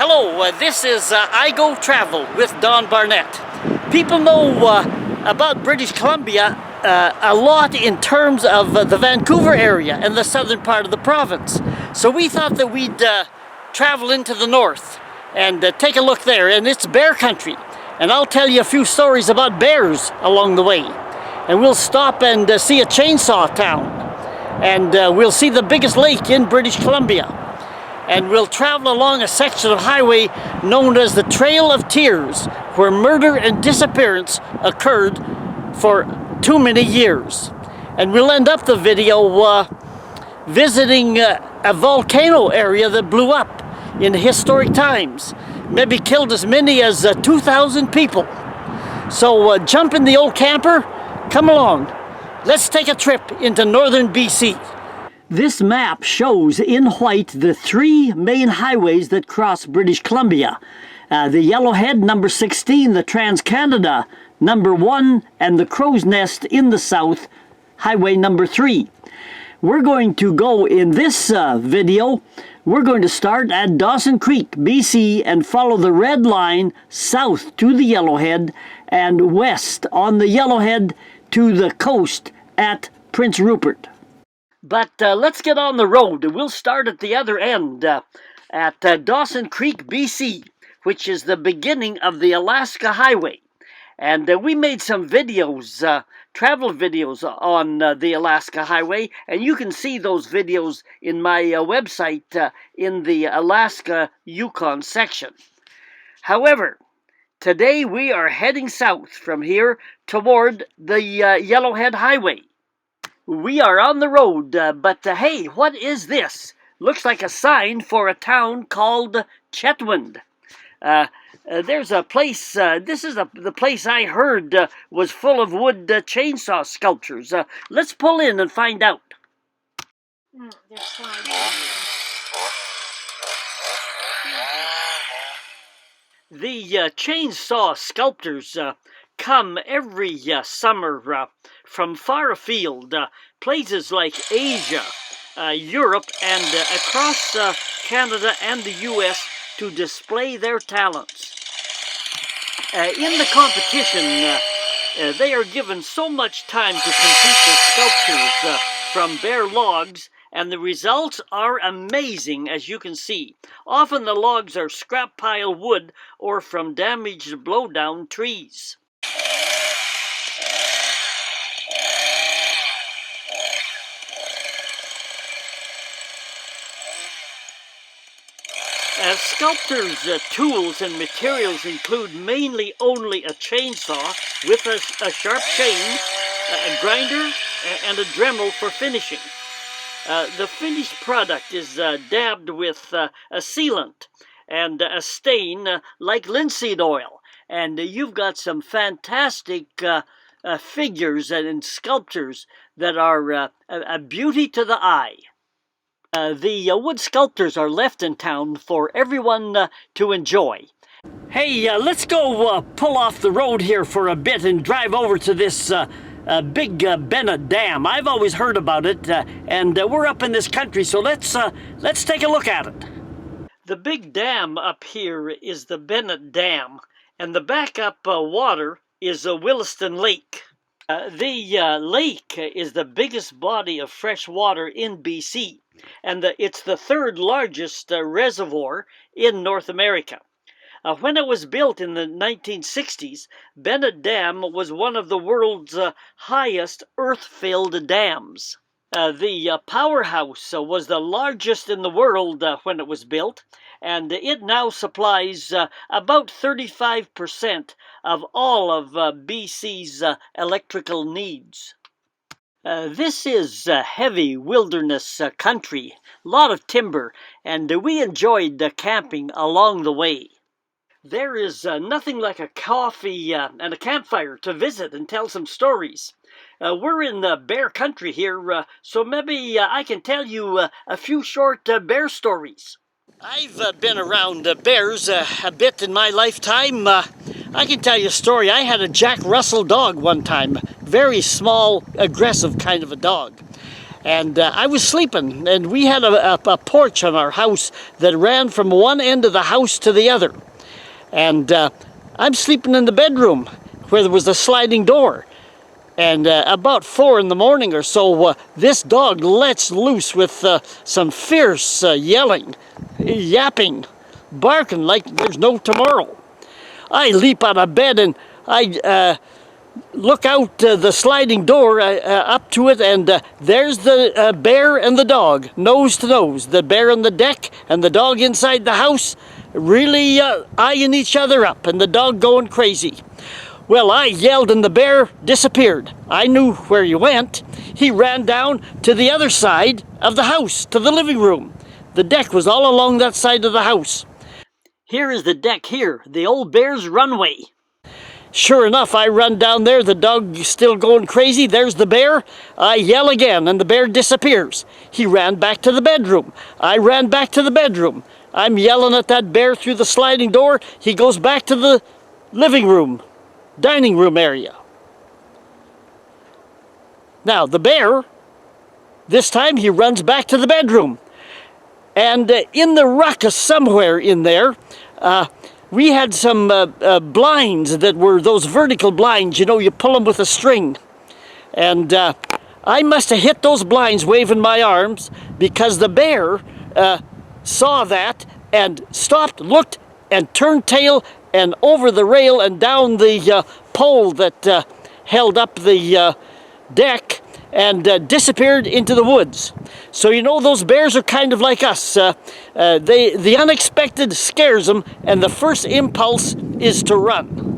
Hello, this is I Go Travel with Don Barnett. People know about British Columbia a lot in terms of the Vancouver area and the southern part of the province. So we thought that we'd travel into the north and take a look there, and it's bear country. And I'll tell you a few stories about bears along the way. And we'll stop and see a chainsaw town. And we'll see the biggest lake in British Columbia. And we'll travel along a section of highway known as the Trail of Tears, where murder and disappearance occurred for too many years. And we'll end up the video visiting a volcano area that blew up in historic times. Maybe killed as many as 2,000 people. So jump in the old camper, come along. Let's take a trip into northern BC. This map shows in white the three main highways that cross British Columbia. The Yellowhead, number 16, the Trans-Canada, number 1, and the Crow's Nest in the south, highway number 3. We're going to go in this video, we're going to start at Dawson Creek, BC, and follow the red line south to the Yellowhead and west on the Yellowhead to the coast at Prince Rupert. But let's get on the road. We'll start at the other end at Dawson Creek, BC, which is the beginning of the Alaska Highway. And we made some videos, travel videos on the Alaska Highway, and you can see those videos in my website in the Alaska Yukon section. However, today we are heading south from here toward the Yellowhead Highway. We are on the road, but hey, what is this? Looks like a sign for a town called Chetwynd. There's a place, this is the place I heard was full of wood chainsaw sculptures. Let's pull in and find out. The chainsaw sculptors come every summer from far afield, places like Asia, Europe, and across Canada and the U.S. to display their talents. In the competition, they are given so much time to complete the sculptures from bare logs, and the results are amazing, as you can see. Often the logs are scrap pile wood or from damaged blowdown trees. Sculptors' tools and materials include mainly only a chainsaw with a sharp chain, a grinder, and a Dremel for finishing. The finished product is dabbed with a sealant and a stain like linseed oil. And you've got some fantastic figures and sculptures that are a beauty to the eye. The wood sculptures are left in town for everyone to enjoy. Hey, let's go pull off the road here for a bit and drive over to this big Bennett Dam. I've always heard about it, and we're up in this country, so let's take a look at it. The big dam up here is the Bennett Dam, and the backup water is Williston Lake. The lake is the biggest body of fresh water in BC, and it's the third largest reservoir in North America. When it was built in the 1960s, Bennett Dam was one of the world's highest earth-filled dams. The powerhouse was the largest in the world when it was built, and it now supplies about 35% of all of BC's electrical needs. This is heavy wilderness country, a lot of timber, and we enjoyed camping along the way. There is nothing like a coffee and a campfire to visit and tell some stories. We're in bear country here, so maybe I can tell you a few short bear stories. I've been around bears a bit in my lifetime. I can tell you a story. I had a Jack Russell dog one time, very small, aggressive kind of a dog. And I was sleeping, and we had a porch on our house that ran from one end of the house to the other. And I'm sleeping in the bedroom where there was a sliding door. And about 4 in the morning or so, this dog lets loose with some fierce yelling, yapping, barking like there's no tomorrow. I leap out of bed and I look out the sliding door up to it, and there's the bear and the dog, nose to nose. The bear on the deck and the dog inside the house, really eyeing each other up, and the dog going crazy. Well, I yelled and the bear disappeared. I knew where he went. He ran down to the other side of the house, to the living room. The deck was all along that side of the house. Here is the deck here, the old bear's runway. Sure enough, I run down there, the dog still going crazy. There's the bear. I yell again and the bear disappears. He ran back to the bedroom. I ran back to the bedroom. I'm yelling at that bear through the sliding door. He goes back to the living room, dining room area. Now the bear, this time he runs back to the bedroom. And in the ruckus somewhere in there, we had some blinds that were those vertical blinds, you know, you pull them with a string. And I must have hit those blinds waving my arms, because the bear saw that and stopped, looked, and turned tail and over the rail and down the pole that held up the deck, and disappeared into the woods. So you know, those bears are kind of like us. The unexpected scares them, and the first impulse is to run.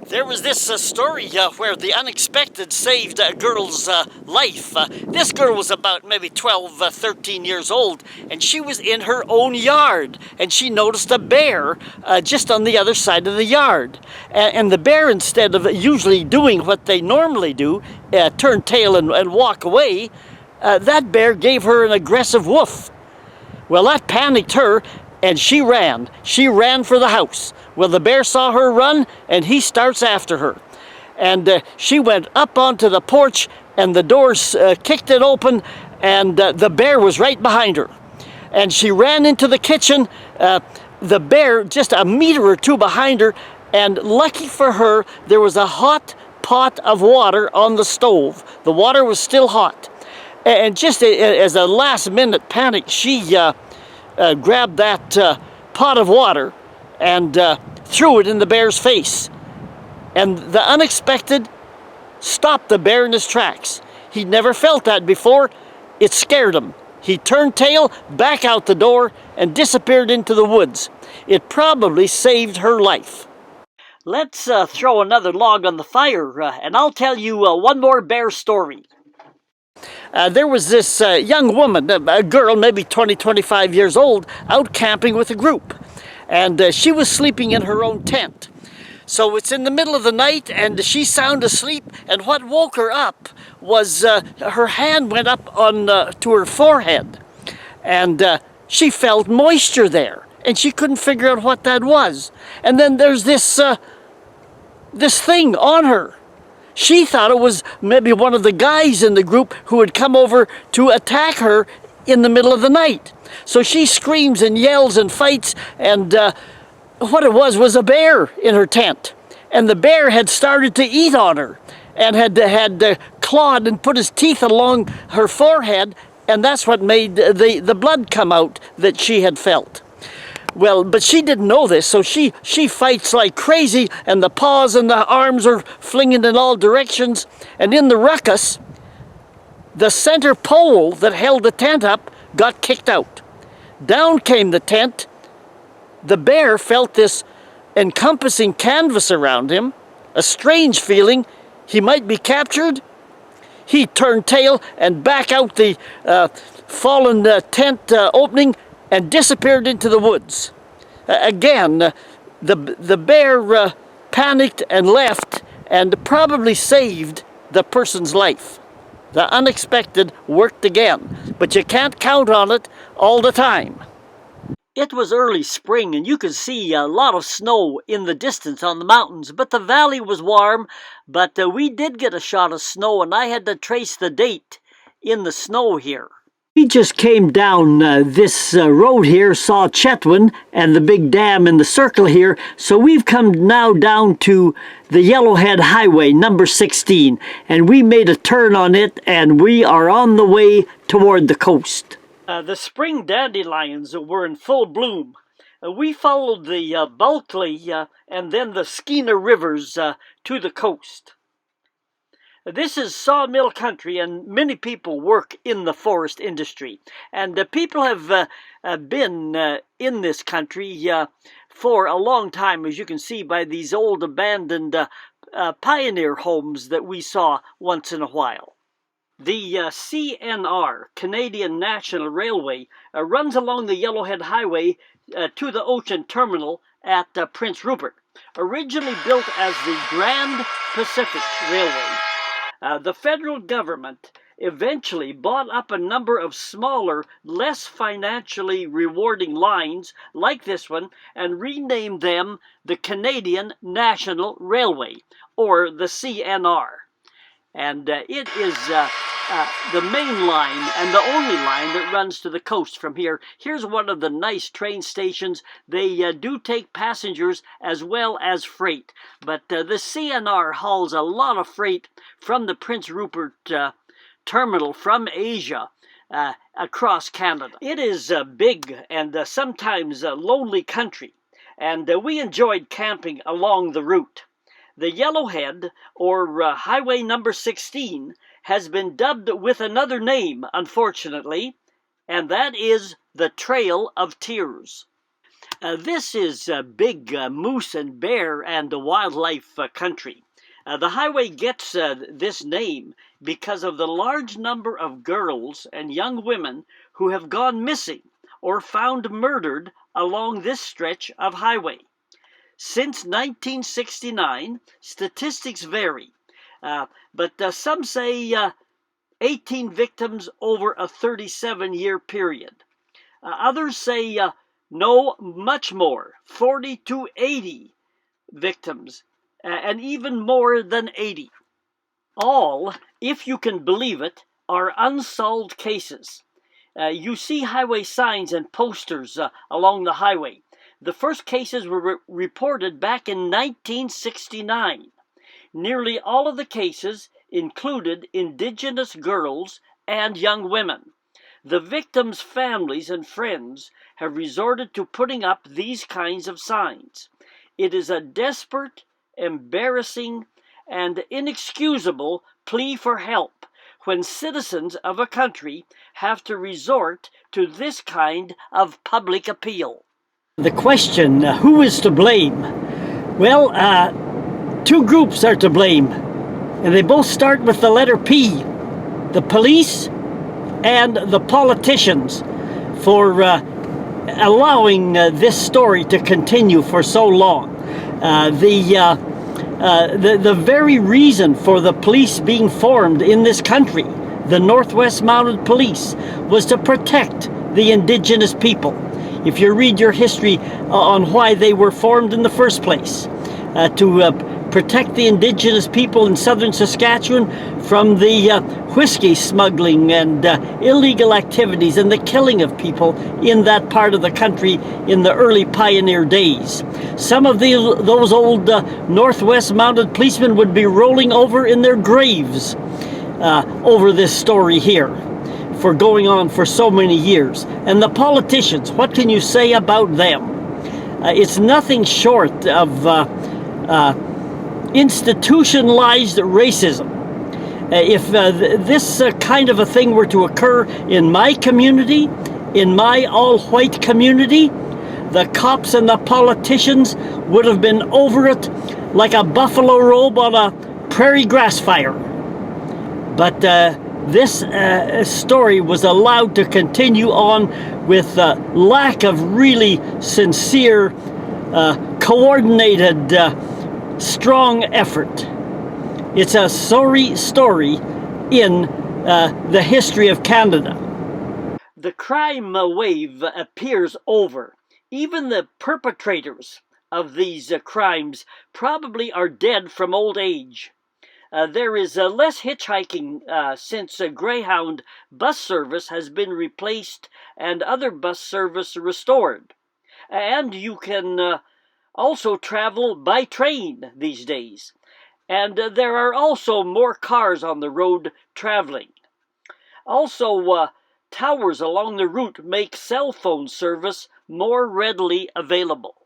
There was this story where the unexpected saved a girl's life. This girl was about maybe 12, 13 years old, and she was in her own yard, and she noticed a bear just on the other side of the yard. And the bear, instead of usually doing what they normally do, turn tail and walk away, that bear gave her an aggressive woof. Well, that panicked her, and she ran. She ran for the house. Well, the bear saw her run, and he starts after her. And she went up onto the porch, and the doors kicked it open, and the bear was right behind her. And she ran into the kitchen, the bear just a meter or two behind her, and lucky for her, there was a hot pot of water on the stove. The water was still hot. And just as a last-minute panic, she grabbed that pot of water and threw it in the bear's face. And the unexpected stopped the bear in his tracks. He'd never felt that before. It scared him. He turned tail, back out the door, and disappeared into the woods. It probably saved her life. Let's throw another log on the fire, and I'll tell you one more bear story. There was this young woman, a girl maybe 20, 25 years old, out camping with a group. And she was sleeping in her own tent. So it's in the middle of the night, and she's sound asleep, and what woke her up was her hand went up on to her forehead. And she felt moisture there, and she couldn't figure out what that was. And then there's this thing on her. She thought it was maybe one of the guys in the group who had come over to attack her in the middle of the night. So she screams and yells and fights, and what it was a bear in her tent. And the bear had started to eat on her, and had clawed and put his teeth along her forehead, and that's what made the blood come out that she had felt. Well, but she didn't know this, so she fights like crazy, and the paws and the arms are flinging in all directions. And in the ruckus, the center pole that held the tent up got kicked out. Down came the tent. The bear felt this encompassing canvas around him, a strange feeling he might be captured. He turned tail and back out the fallen tent opening and disappeared into the woods. Again, the bear panicked and left, and probably saved the person's life. The unexpected worked again, but you can't count on it all the time. It was early spring, and you could see a lot of snow in the distance on the mountains, but the valley was warm. But we did get a shot of snow, and I had to trace the date in the snow here. We just came down this road here, saw Chetwynd and the big dam in the circle here, so we've come now down to the Yellowhead Highway, number 16, and we made a turn on it, and we are on the way toward the coast. The spring dandelions were in full bloom. We followed the Bulkley and then the Skeena rivers to the coast. This is sawmill country, and many people work in the forest industry. And people have been in this country for a long time, as you can see by these old abandoned pioneer homes that we saw once in a while. The CNR, Canadian National Railway, runs along the Yellowhead Highway to the ocean terminal at Prince Rupert, originally built as the Grand Pacific Railway. The federal government eventually bought up a number of smaller, less financially rewarding lines like this one and renamed them the Canadian National Railway, or the CNR. And it is the main line and the only line that runs to the coast from here. Here's one of the nice train stations. They do take passengers as well as freight, but the CNR hauls a lot of freight from the Prince Rupert terminal from Asia across Canada. It is a big and sometimes lonely country, and we enjoyed camping along the route. The Yellowhead, or Highway number 16, has been dubbed with another name, unfortunately, and that is the Trail of Tears. This is big moose and bear and wildlife country. The highway gets this name because of the large number of girls and young women who have gone missing or found murdered along this stretch of highway. Since 1969, statistics vary, but some say 18 victims over a 37-year period. Others say no, much more, 40 to 80 victims, and even more than 80. All, if you can believe it, are unsolved cases. You see highway signs and posters along the highway. The first cases were reported back in 1969. Nearly all of the cases included Indigenous girls and young women. The victims' families and friends have resorted to putting up these kinds of signs. It is a desperate, embarrassing, and inexcusable plea for help when citizens of a country have to resort to this kind of public appeal. The question, who is to blame? Well, two groups are to blame, and they both start with the letter P. The police and the politicians for allowing this story to continue for so long. The very reason for the police being formed in this country, the Northwest Mounted Police, was to protect the Indigenous people. If you read your history on why they were formed in the first place, to protect the Indigenous people in southern Saskatchewan from the whiskey smuggling and illegal activities and the killing of people in that part of the country in the early pioneer days. Some of those old Northwest Mounted Policemen would be rolling over in their graves over this story here, for going on for so many years. And the politicians, what can you say about them? It's nothing short of institutionalized racism. If this kind of a thing were to occur in my community, in my all-white community, the cops and the politicians would have been over it like a buffalo robe on a prairie grass fire. But this story was allowed to continue on with lack of really sincere, coordinated, strong effort. It's a sorry story in the history of Canada. The crime wave appears over. Even the perpetrators of these crimes probably are dead from old age. There is less hitchhiking since Greyhound bus service has been replaced and other bus service restored. And you can also travel by train these days. And there are also more cars on the road traveling. Also, towers along the route make cell phone service more readily available.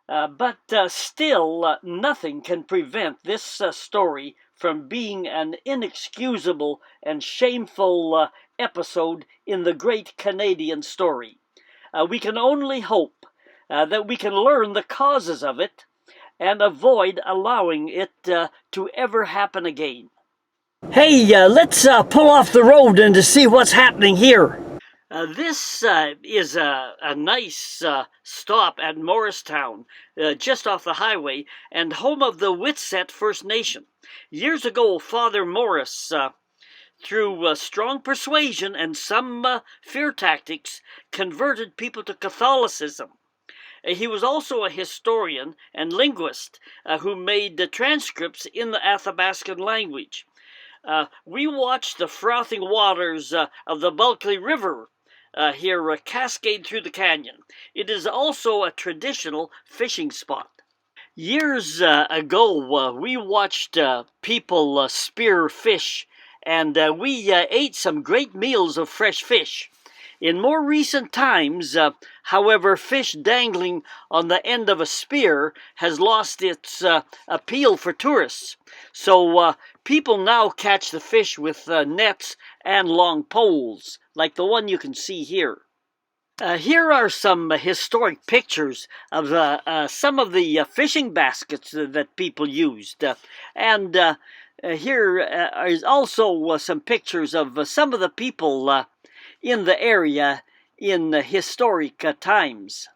But still, nothing can prevent this story from being an inexcusable and shameful episode in the great Canadian story. We can only hope that we can learn the causes of it and avoid allowing it to ever happen again. Hey, let's pull off the road and to see what's happening here. This is a nice stop at Morristown, just off the highway, and home of the Witset First Nation. Years ago, Father Morris, through strong persuasion and some fear tactics, converted people to Catholicism. He was also a historian and linguist who made transcripts in the Athabascan language. We watched the frothing waters of the Bulkley River here cascade through the canyon. It is also a traditional fishing spot. Years ago, we watched people spear fish, and we ate some great meals of fresh fish. In more recent times, however, fish dangling on the end of a spear has lost its appeal for tourists. So people now catch the fish with nets and long poles, like the one you can see here. Here are some historic pictures of some of the fishing baskets that people used. And here is also some pictures of some of the people in the area in historic times.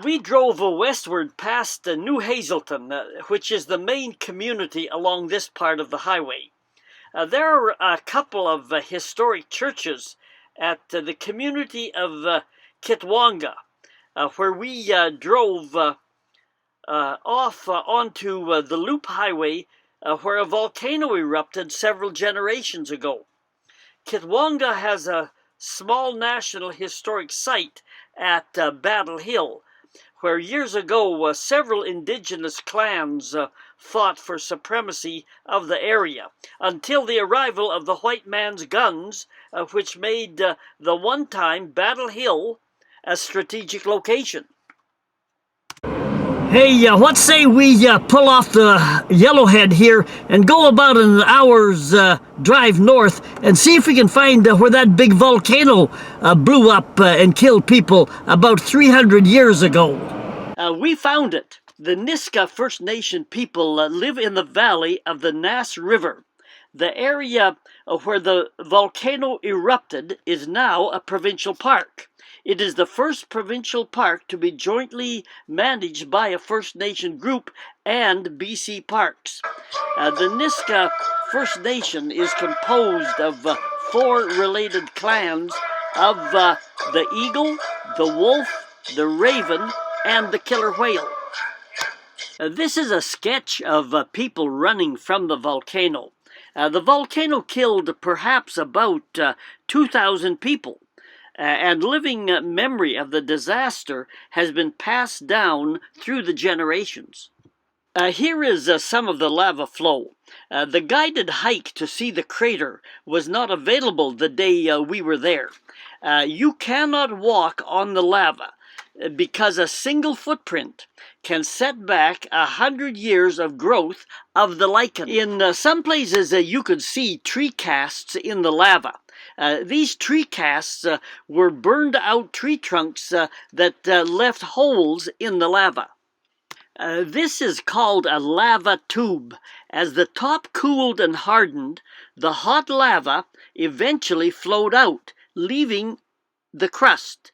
We drove westward past New Hazelton, which is the main community along this part of the highway. There are a couple of historic churches at the community of Chetwynd, where we drove off onto the Loop Highway, where a volcano erupted several generations ago. Chetwynd has a small national historic site at Battle Hill, where years ago several indigenous clans fought for supremacy of the area, until the arrival of the white man's guns, which made the one-time Battle Hill a strategic location. Hey, what say we pull off the Yellowhead here and go about an hour's drive north and see if we can find where that big volcano blew up and killed people about 300 years ago. We found it. The Niska First Nation people live in the valley of the Nass River. The area where the volcano erupted is now a provincial park. It is the first provincial park to be jointly managed by a First Nation group and BC Parks. The Niska First Nation is composed of 4 related clans of the eagle, the wolf, the raven, and the killer whale. This is a sketch of people running from the volcano. The volcano killed perhaps about 2,000 people. And living memory of the disaster has been passed down through the generations. Here is some of the lava flow. The guided hike to see the crater was not available the day we were there. You cannot walk on the lava because a single footprint can set back 100 years of growth of the lichen. In some places you could see tree casts in the lava. These tree casts were burned out tree trunks that left holes in the lava. This is called a lava tube. As the top cooled and hardened, the hot lava eventually flowed out, leaving the crust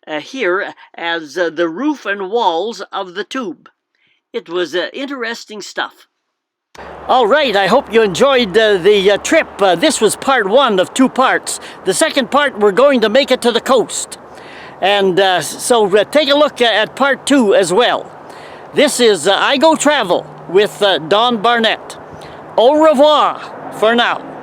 here as the roof and walls of the tube. It was interesting stuff. All right, I hope you enjoyed the trip. This was part 1 of 2 parts. The second part, we're going to make it to the coast. And so take a look at part 2 as well. This is I Go Travel. with Don Barnett. Au revoir for now.